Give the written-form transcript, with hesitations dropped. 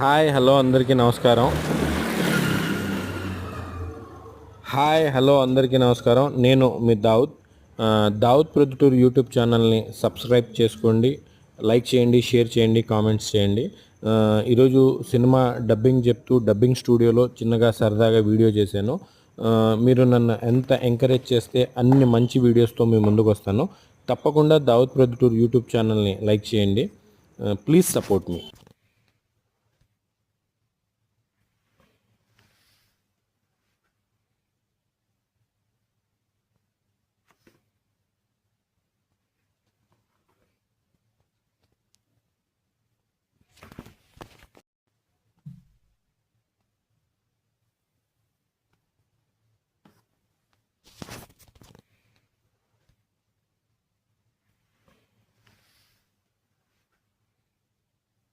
Hi hello అందరికీ నమస్కారం. నేను మీ దావుద్. దావుద్ ప్రొద్దుటూరు యూట్యూబ్ ఛానల్ని సబ్స్క్రైబ్ చేసుకోండి, లైక్ చేయండి, షేర్ చేయండి, కామెంట్స్ చేయండి. ఈరోజు సినిమా డబ్బింగ్ చెప్తూ డబ్బింగ్ స్టూడియోలో చిన్నగా సరదాగా వీడియో చేశాను. మీరు నన్ను ఎంత ఎంకరేజ్ చేస్తే అన్ని మంచి వీడియోస్తో మీ ముందుకు వస్తాను. తప్పకుండా దావుద్ ప్రొద్దుటూరు యూట్యూబ్ ఛానల్ని లైక్ చేయండి. Please support me.